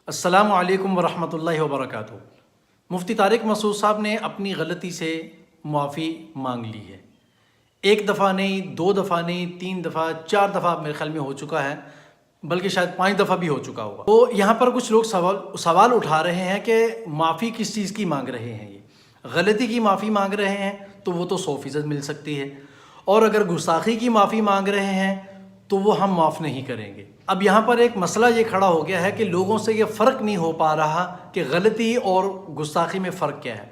السلام علیکم ورحمۃ اللہ وبرکاتہ۔ مفتی طارق مسعود صاحب نے اپنی غلطی سے معافی مانگ لی ہے۔ ایک دفعہ نہیں، دو دفعہ نہیں، تین دفعہ، چار دفعہ میرے خیال میں ہو چکا ہے، بلکہ شاید 5 دفعہ بھی ہو چکا ہوگا۔ تو یہاں پر کچھ لوگ سوال اٹھا رہے ہیں کہ معافی کس چیز کی مانگ رہے ہیں، یہ غلطی کی معافی مانگ رہے ہیں تو وہ تو 100% مل سکتی ہے، اور اگر گستاخی کی معافی مانگ رہے ہیں تو وہ ہم معاف نہیں کریں گے۔ اب یہاں پر ایک مسئلہ یہ کھڑا ہو گیا ہے کہ لوگوں سے یہ فرق نہیں ہو پا رہا کہ غلطی اور گستاخی میں فرق کیا ہے۔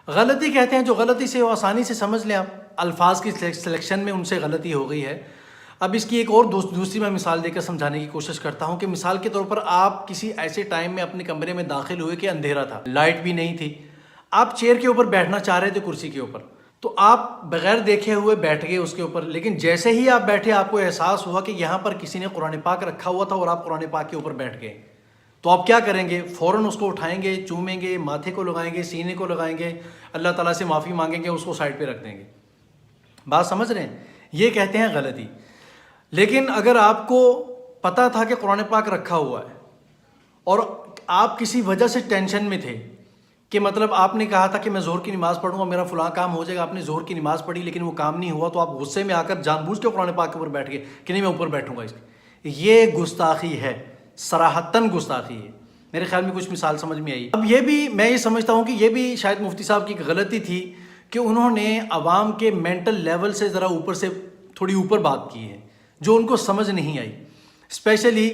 غلطی کہتے ہیں جو غلطی سے آسانی سے سمجھ لیں، آپ الفاظ کی سلیکشن میں ان سے غلطی ہو گئی ہے۔ اب اس کی ایک اور دوسری میں مثال دے کر سمجھانے کی کوشش کرتا ہوں کہ مثال کے طور پر آپ کسی ایسے ٹائم میں اپنے کمرے میں داخل ہوئے کہ اندھیرا تھا، لائٹ بھی نہیں تھی، آپ چیئر کے اوپر بیٹھنا چاہ رہے تھے، کرسی کے اوپر، تو آپ بغیر دیکھے ہوئے بیٹھ گئے اس کے اوپر، لیکن جیسے ہی آپ بیٹھے آپ کو احساس ہوا کہ یہاں پر کسی نے قرآن پاک رکھا ہوا تھا اور آپ قرآن پاک کے اوپر بیٹھ گئے، تو آپ کیا کریں گے؟ فوراً اس کو اٹھائیں گے، چومیں گے، ماتھے کو لگائیں گے، سینے کو لگائیں گے، اللہ تعالیٰ سے معافی مانگیں گے، اس کو سائڈ پہ رکھ دیں گے۔ بات سمجھ رہے ہیں؟ یہ کہتے ہیں غلطی۔ لیکن اگر آپ کو پتہ تھا کہ قرآن پاک رکھا ہوا ہے اور آپ کسی وجہ سے ٹینشن میں تھے کہ مطلب آپ نے کہا تھا کہ میں ظہر کی نماز پڑھوں گا، میرا فلاں کام ہو جائے گا، آپ نے ظہر کی نماز پڑھی لیکن وہ کام نہیں ہوا، تو آپ غصے میں آ کر جان بوجھ کے قرآن پاک کے اوپر بیٹھ گئے کہ نہیں میں اوپر بیٹھوں گا، اس کی یہ گستاخی ہے، صراحتاً گستاخی ہے۔ میرے خیال میں کچھ مثال سمجھ میں آئی۔ اب یہ بھی میں یہ سمجھتا ہوں کہ یہ بھی شاید مفتی صاحب کی ایک غلطی تھی کہ انہوں نے عوام کے مینٹل لیول سے ذرا اوپر سے تھوڑی اوپر بات کی ہے جو ان کو سمجھ نہیں آئی، اسپیشلی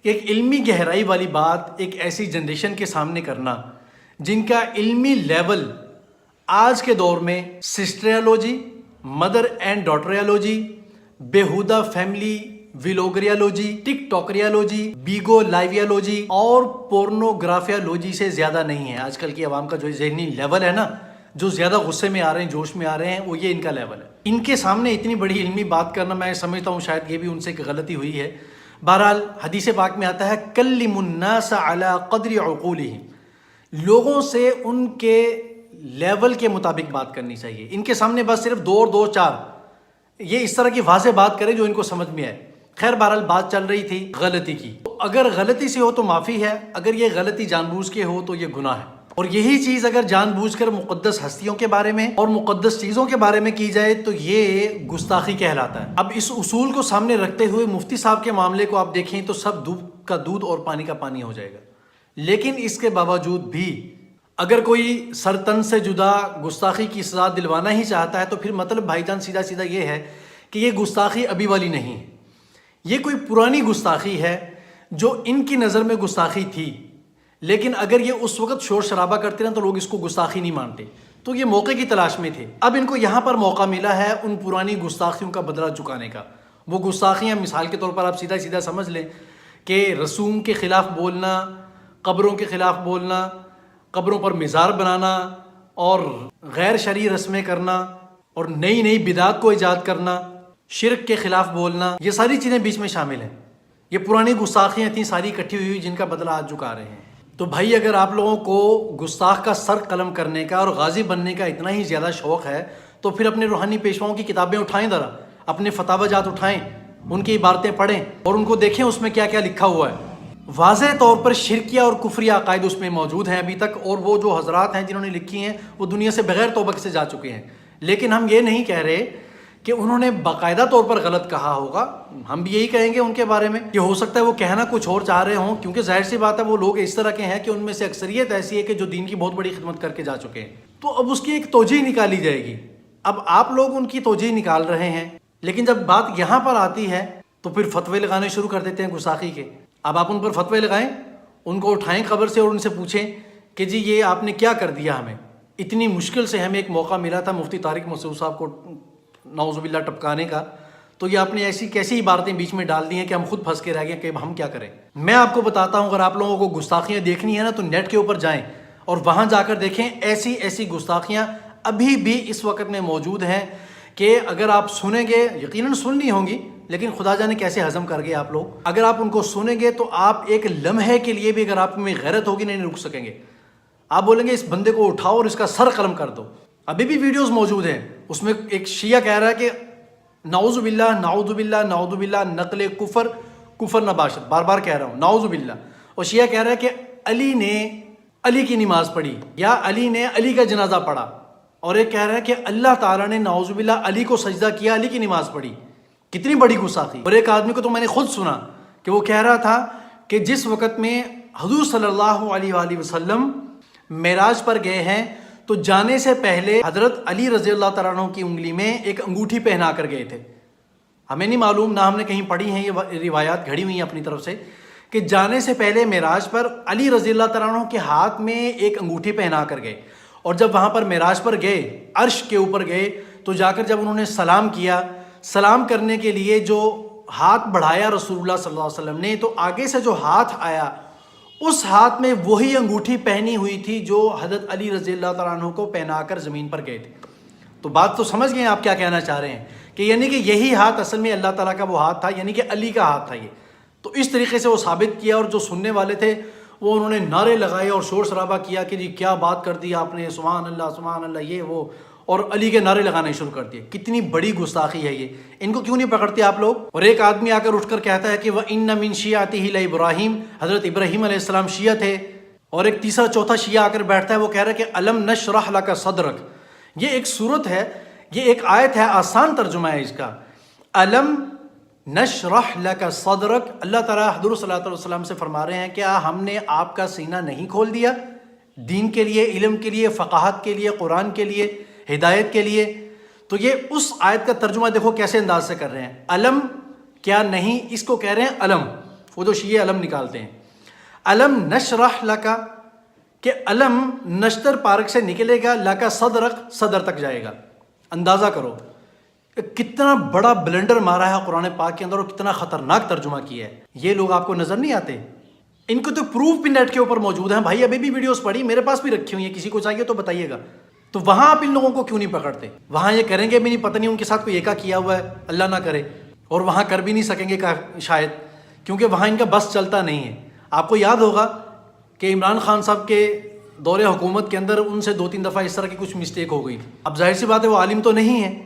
ایک علمی گہرائی والی بات ایک ایسی جنریشن کے سامنے کرنا جن کا علمی لیول آج کے دور میں سسٹریالوجی، مدر اینڈ ڈاٹریالوجی، بیہودہ فیملی ویلوگریالوجی، ٹک ٹاکریالوجی، بیگو لائیویالوجی اور پورنوگرافیالوجی سے زیادہ نہیں ہے۔ آج کل کی عوام کا جو ذہنی لیول ہے نا، جو زیادہ غصے میں آ رہے ہیں، جوش میں آ رہے ہیں، وہ یہ ان کا لیول ہے۔ ان کے سامنے اتنی بڑی علمی بات کرنا میں سمجھتا ہوں شاید یہ بھی ان سے ایک غلطی ہوئی ہے۔ بہرحال حدیث پاک میں آتا ہے کلم الناس علی قدر عقولہم، لوگوں سے ان کے لیول کے مطابق بات کرنی چاہیے۔ ان کے سامنے بس صرف 2 اور 2 4 یہ اس طرح کی واضح بات کرے جو ان کو سمجھ میں آئے۔ خیر بہرحال بات چل رہی تھی غلطی کی، تو اگر غلطی سے ہو تو معافی ہے، اگر یہ غلطی جان بوجھ کے ہو تو یہ گناہ ہے، اور یہی چیز اگر جان بوجھ کر مقدس ہستیوں کے بارے میں اور مقدس چیزوں کے بارے میں کی جائے تو یہ گستاخی کہلاتا ہے۔ اب اس اصول کو سامنے رکھتے ہوئے مفتی صاحب کے معاملے کو آپ دیکھیں تو سب دودھ کا دودھ اور پانی کا پانی ہو جائے گا، لیکن اس کے باوجود بھی اگر کوئی سر تن سے جدا گستاخی کی سزا دلوانا ہی چاہتا ہے تو پھر مطلب بھائی جان سیدھا سیدھا یہ ہے کہ یہ گستاخی ابھی والی نہیں ہے، یہ کوئی پرانی گستاخی ہے جو ان کی نظر میں گستاخی تھی، لیکن اگر یہ اس وقت شور شرابہ کرتے نا تو لوگ اس کو گستاخی نہیں مانتے، تو یہ موقع کی تلاش میں تھے۔ اب ان کو یہاں پر موقع ملا ہے ان پرانی گستاخیوں کا بدلہ چکانے کا۔ وہ گستاخیاں مثال کے طور پر آپ سیدھا سیدھا سمجھ لیں کہ رسوم کے خلاف بولنا، قبروں کے خلاف بولنا، قبروں پر مزار بنانا اور غیر شرعی رسمیں کرنا اور نئی نئی بدعات کو ایجاد کرنا، شرک کے خلاف بولنا، یہ ساری چیزیں بیچ میں شامل ہیں۔ یہ پرانی گستاخیاں تھیں ساری اکٹھی ہوئی جن کا بدلہ آج چکا رہے ہیں۔ تو بھائی اگر آپ لوگوں کو گستاخ کا سر قلم کرنے کا اور غازی بننے کا اتنا ہی زیادہ شوق ہے تو پھر اپنے روحانی پیشواؤں کی کتابیں اٹھائیں، ذرا اپنے فتاوی جات اٹھائیں، ان کی عبارتیں پڑھیں اور ان کو دیکھیں اس میں کیا کیا لکھا ہوا ہے۔ واضح طور پر شرکیہ اور کفری عقائد اس میں موجود ہیں ابھی تک، اور وہ جو حضرات ہیں جنہوں نے لکھی ہیں وہ دنیا سے بغیر توبہ سے جا چکے ہیں، لیکن ہم یہ نہیں کہہ رہے کہ انہوں نے باقاعدہ طور پر غلط کہا ہوگا، ہم بھی یہی کہیں گے ان کے بارے میں کہ ہو سکتا ہے وہ کہنا کچھ اور چاہ رہے ہوں، کیونکہ ظاہر سی بات ہے وہ لوگ اس طرح کے ہیں کہ ان میں سے اکثریت ایسی ہے کہ جو دین کی بہت بڑی خدمت کر کے جا چکے ہیں، تو اب اس کی ایک توجیہ نکالی جائے گی۔ اب آپ لوگ ان کی توجیہ نکال رہے ہیں، لیکن جب بات یہاں پر آتی ہے تو پھر فتوے لگانے شروع کر دیتے ہیں گستاخی کے۔ اب آپ ان پر فتوے لگائیں، ان کو اٹھائیں قبر سے اور ان سے پوچھیں کہ جی یہ آپ نے کیا کر دیا، ہمیں اتنی مشکل سے ہمیں ایک موقع ملا تھا مفتی طارق مسعود صاحب کو نعوذ باللہ ٹپکانے کا، تو یہ آپ نے ایسی کیسی عبارتیں بیچ میں ڈال دی ہیں کہ ہم خود پھنس کے رہ گئے کہ ہم کیا کریں۔ میں آپ کو بتاتا ہوں اگر آپ لوگوں کو گستاخیاں دیکھنی ہے نا تو نیٹ کے اوپر جائیں اور وہاں جا کر دیکھیں، ایسی ایسی گستاخیاں ابھی بھی اس وقت میں موجود ہیں کہ اگر آپ سنیں گے، یقیناً سننی ہوں گی لیکن خدا جانے کیسے ہضم کر گئے آپ لوگ، اگر آپ ان کو سنیں گے تو آپ ایک لمحے کے لیے بھی اگر آپ میں غیرت ہوگی نہیں رک سکیں گے، آپ بولیں گے اس بندے کو اٹھاؤ اور اس کا سر قلم کر دو۔ ابھی بھی ویڈیوز موجود ہیں، اس میں ایک شیعہ کہہ رہا ہے کہ نعوذ باللہ نعوذ باللہ نعوذ باللہ، نقل کفر کفر نباشت، بار بار کہہ رہا ہوں نعوذ باللہ، اور شیعہ کہہ رہا ہے کہ علی نے علی کی نماز پڑھی یا علی نے علی کا جنازہ پڑھا، اور ایک کہہ رہا ہے کہ اللہ تعالیٰ نے نعوذ باللہ علی کو سجدہ کیا، علی کی نماز پڑھی۔ کتنی بڑی گستاخی۔ اور ایک آدمی کو تو میں نے خود سنا کہ وہ کہہ رہا تھا کہ جس وقت میں حضور صلی اللہ علیہ وآلہ وسلم معراج پر گئے ہیں تو جانے سے پہلے حضرت علی رضی اللہ تعالیٰ عنہ کی انگلی میں ایک انگوٹھی پہنا کر گئے تھے۔ ہمیں نہیں معلوم، نہ ہم نے کہیں پڑھی ہیں، یہ روایات گھڑی ہوئی ہیں اپنی طرف سے، کہ جانے سے پہلے معراج پر علی رضی اللہ تعالیٰ عنہ کے ہاتھ میں ایک انگوٹھی پہنا کر گئے، اور جب وہاں پر معراج پر گئے، عرش کے اوپر گئے، تو جا کر جب انہوں نے سلام کیا، سلام کرنے کے لیے جو ہاتھ بڑھایا رسول اللہ صلی اللہ علیہ وسلم نے، تو آگے سے جو ہاتھ آیا اس ہاتھ میں وہی انگوٹھی پہنی ہوئی تھی جو حضرت علی رضی اللہ تعالیٰ عنہ کو پہنا کر زمین پر گئے تھے۔ تو بات تو سمجھ گئے آپ کیا کہنا چاہ رہے ہیں، کہ یعنی کہ یہی ہاتھ اصل میں اللہ تعالیٰ کا وہ ہاتھ تھا، یعنی کہ علی کا ہاتھ تھا یہ۔ تو اس طریقے سے وہ ثابت کیا، اور جو سننے والے تھے وہ انہوں نے نعرے لگائے اور شور شرابہ کیا کہ جی کیا بات کر دی آپ نے، سبحان اللہ یہ وہ، اور علی کے نعرے لگانے شروع کر دیے۔ کتنی بڑی گستاخی ہے یہ، ان کو کیوں نہیں پکڑتے آپ لوگ؟ اور ایک آدمی آ کر اٹھ کر کہتا ہے کہ وَإِنَّ مِن شِيَعَتِهِ لَإِبْرَاهِيمَ، حضرت ابراہیم علیہ السلام شیعہ تھے، اور ایک تیسرا چوتھا شیعہ آ کر بیٹھتا ہے، وہ کہہ رہا ہے کہ أَلَمْ نَشْرَحْ لَكَ صَدْرَكَ۔ یہ ایک صورت ہے، یہ ایک آیت ہے، آسان ترجمہ ہے اس کا، أَلَمْ نشرح لک صدرک۔ اللہ تعالیٰ حضور صلی اللہ علیہ وسلم سے فرما رہے ہیں کیا ہم نے آپ کا سینہ نہیں کھول دیا دین کے لیے، علم کے لیے، فقاہت کے لیے، قرآن کے لیے، ہدایت کے لیے؟ تو یہ اس آیت کا ترجمہ دیکھو کیسے انداز سے کر رہے ہیں، علم کیا نہیں، اس کو کہہ رہے ہیں علم، وہ جو شیعہ علم نکالتے ہیں، علم نشرح لکا، کہ علم نشتر پارک سے نکلے گا، لکا صدرک، صدر تک جائے گا۔ اندازہ کرو کتنا بڑا بلنڈر مارا ہے قرآن پاک کے اندر، اور کتنا خطرناک ترجمہ کیا ہے۔ یہ لوگ آپ کو نظر نہیں آتے؟ ان کو تو پروف بھی نیٹ کے اوپر موجود ہیں بھائی، ابھی بھی ویڈیوز پڑھی، میرے پاس بھی رکھی ہوئی ہیں، کسی کو چاہیے تو بتائیے گا۔ تو وہاں آپ ان لوگوں کو کیوں نہیں پکڑتے؟ وہاں یہ کریں گے بھی نہیں، پتہ نہیں ان کے ساتھ کوئی ایکا کیا ہوا ہے، اللہ نہ کرے، اور وہاں کر بھی نہیں سکیں گے شاید، کیونکہ وہاں ان کا بس چلتا نہیں ہے۔ آپ کو یاد ہوگا کہ عمران خان صاحب کے دور حکومت کے اندر ان سے 2-3 دفعہ اس طرح کی کچھ مسٹیک ہو گئی تھی۔ اب ظاہر سی بات ہے وہ عالم تو نہیں ہے،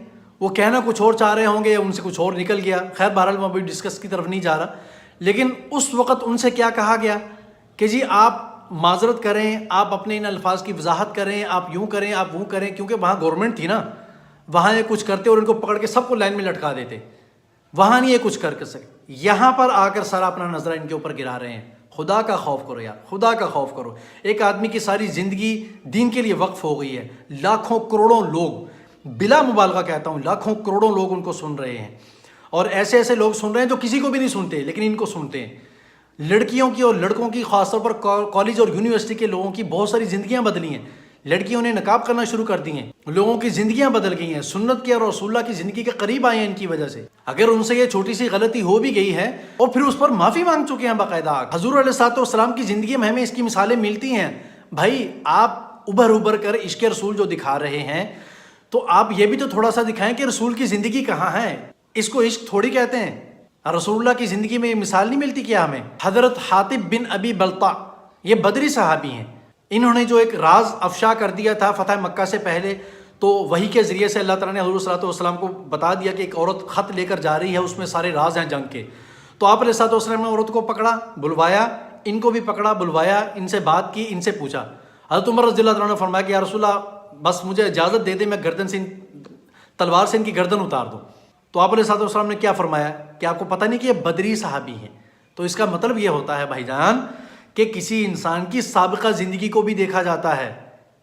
وہ کہنا کچھ اور چاہ رہے ہوں گے، ان سے کچھ اور نکل گیا۔ خیر بہرحال میں ابھی ڈسکس کی طرف نہیں جا رہا، لیکن اس وقت ان سے کیا کہا گیا کہ جی آپ معذرت کریں، آپ اپنے ان الفاظ کی وضاحت کریں، آپ یوں کریں، آپ وہ کریں، کیونکہ وہاں گورنمنٹ تھی نا، وہاں یہ کچھ کرتے اور ان کو پکڑ کے سب کو لائن میں لٹکا دیتے، وہاں نہیں یہ کچھ کر سکتے۔ یہاں پر آ کر سارا اپنا نظرہ ان کے اوپر گرا رہے ہیں۔ خدا کا خوف کرو یار، خدا کا خوف کرو۔ ایک آدمی کی ساری زندگی دین کے لیے وقف ہو گئی ہے، لاکھوں کروڑوں لوگ، بلا مبالغہ کہتا ہوں لاکھوں کروڑوں لوگ ان کو سن رہے ہیں، اور ایسے ایسے لوگ سن رہے ہیں جو کسی کو بھی نہیں سنتے لیکن ان کو سنتے ہیں۔ لڑکیوں کی اور لڑکوں کی، خاص طور پر کالج اور یونیورسٹی کے لوگوں کی بہت ساری زندگیاں بدلی ہیں۔ لڑکیوں نے نقاب کرنا شروع کر دی ہیں، لوگوں کی زندگیاں بدل گئی ہیں، سنت کے اور رسول اللہ کی زندگی کے قریب آئے ہیں ان کی وجہ سے۔ اگر ان سے یہ چھوٹی سی غلطی ہو بھی گئی ہے اور پھر اس پر معافی مانگ چکے ہیں باقاعدہ، حضور علیہ الصلوۃ والسلام کی زندگی میں ہمیں اس کی مثالیں ملتی ہیں۔ بھائی آپ ابھر کر عشق رسول جو دکھا رہے ہیں، تو آپ یہ بھی تو تھوڑا سا دکھائیں کہ رسول کی زندگی کہاں ہے۔ اس کو عشق تھوڑی کہتے ہیں۔ رسول اللہ کی زندگی میں یہ مثال نہیں ملتی کیا ہمیں؟ حضرت حاطب بن ابی بلتع، یہ بدری صحابی ہیں، انہوں نے جو ایک راز افشا کر دیا تھا فتح مکہ سے پہلے، تو وحی کے ذریعے سے اللہ تعالیٰ نے حضور صلی اللہ علیہ وسلم کو بتا دیا کہ ایک عورت خط لے کر جا رہی ہے، اس میں سارے راز ہیں جنگ کے۔ تو آپ علیہ الصلوۃ والسلام نے عورت کو پکڑا، بلوایا، ان کو بھی پکڑا، بلوایا، ان سے بات کی، ان سے پوچھا۔ حضرت عمر رضی اللہ عنہ نے فرمایا کہ یا رسول اللہ بس مجھے اجازت دے دیں، میں گردن سے تلوار سے ان کی گردن اتار دوں۔ تو آپ علیہ السلام نے کیا فرمایا کہ آپ کو پتہ نہیں کہ یہ بدری صحابی ہیں؟ تو اس کا مطلب یہ ہوتا ہے بھائی جان کہ کسی انسان کی سابقہ زندگی کو بھی دیکھا جاتا ہے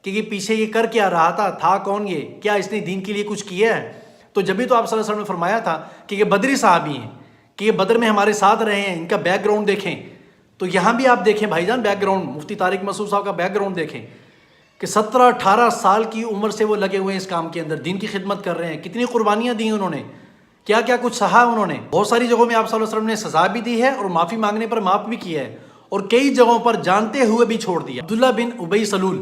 کہ یہ پیچھے یہ کر کیا رہا تھا کون، یہ کیا اس نے دین کے لیے کچھ کیا ہے۔ تو جب بھی تو آپ صلی اللہ علیہ وسلم نے فرمایا تھا کہ یہ بدری صحابی ہیں، کہ یہ بدر میں ہمارے ساتھ رہے ہیں، ان کا بیک گراؤنڈ دیکھیں۔ تو یہاں بھی آپ دیکھیں بھائی جان بیک گراؤنڈ، مفتی طارق مسعود صاحب کا بیک گراؤنڈ دیکھیں کہ 17-18 سال کی عمر سے وہ لگے ہوئے ہیں اس کام کے اندر، دین کی خدمت کر رہے ہیں، کتنی قربانیاں دی انہوں نے، کیا کیا کچھ سہا انہوں نے۔ بہت ساری جگہوں میں آپ صلی اللہ علیہ وسلم نے سزا بھی دی ہے اور معافی مانگنے پر معاف بھی کیا ہے، اور کئی جگہوں پر جانتے ہوئے بھی چھوڑ دیا۔ عبداللہ بن ابی سلول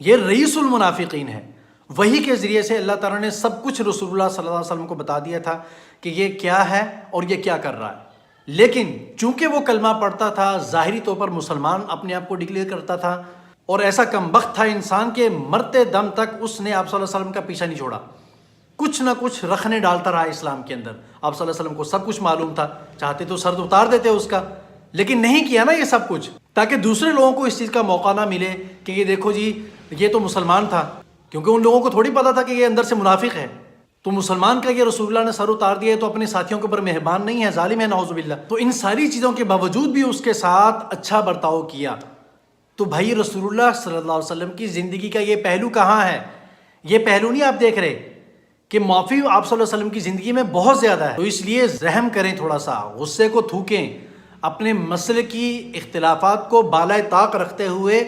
یہ رئیس المنافقین ہے، وہی کے ذریعے سے اللہ تعالیٰ نے سب کچھ رسول اللہ صلی اللہ علیہ وسلم کو بتا دیا تھا کہ یہ کیا ہے اور یہ کیا کر رہا ہے۔ لیکن چونکہ وہ کلمہ پڑھتا تھا، ظاہری طور پر مسلمان اپنے آپ کو ڈکلیئر کرتا تھا، اور ایسا کم بخت تھا انسان کے مرتے دم تک اس نے آپ صلی اللہ علیہ وسلم کا پیچھا نہیں چھوڑا، کچھ نہ کچھ رکھنے ڈالتا رہا اسلام کے اندر۔ آپ صلی اللہ علیہ وسلم کو سب کچھ معلوم تھا، چاہتے تو سر اتار دیتے اس کا، لیکن نہیں کیا نا یہ سب کچھ، تاکہ دوسرے لوگوں کو اس چیز کا موقع نہ ملے کہ یہ دیکھو جی یہ تو مسلمان تھا، کیونکہ ان لوگوں کو تھوڑی پتا تھا کہ یہ اندر سے منافق ہے. تو مسلمان کا یہ رسول اللہ نے سر اتار دیا ہے تو اپنے ساتھیوں کے اوپر مہربان نہیں ہے، ظالم ہے نعوذ باللہ. تو ان ساری چیزوں کے باوجود بھی اس کے ساتھ اچھا برتاؤ کیا. تو بھائی رسول اللہ صلی اللہ علیہ وسلم کی زندگی کا یہ پہلو کہاں ہے؟ یہ پہلو نہیں آپ دیکھ رہے کہ معافی آپ صلی اللہ علیہ وسلم کی زندگی میں بہت زیادہ ہے. تو اس لیے رحم کریں، تھوڑا سا غصے کو تھوکیں، اپنے مسئلے کی اختلافات کو بالائے طاق رکھتے ہوئے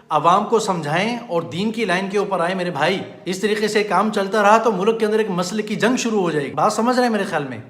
عوام کو سمجھائیں اور دین کی لائن کے اوپر آئیں میرے بھائی. اس طریقے سے کام چلتا رہا تو ملک کے اندر ایک مسئلے کی جنگ شروع ہو جائے گی. بات سمجھ رہے ہیں میرے خیال میں؟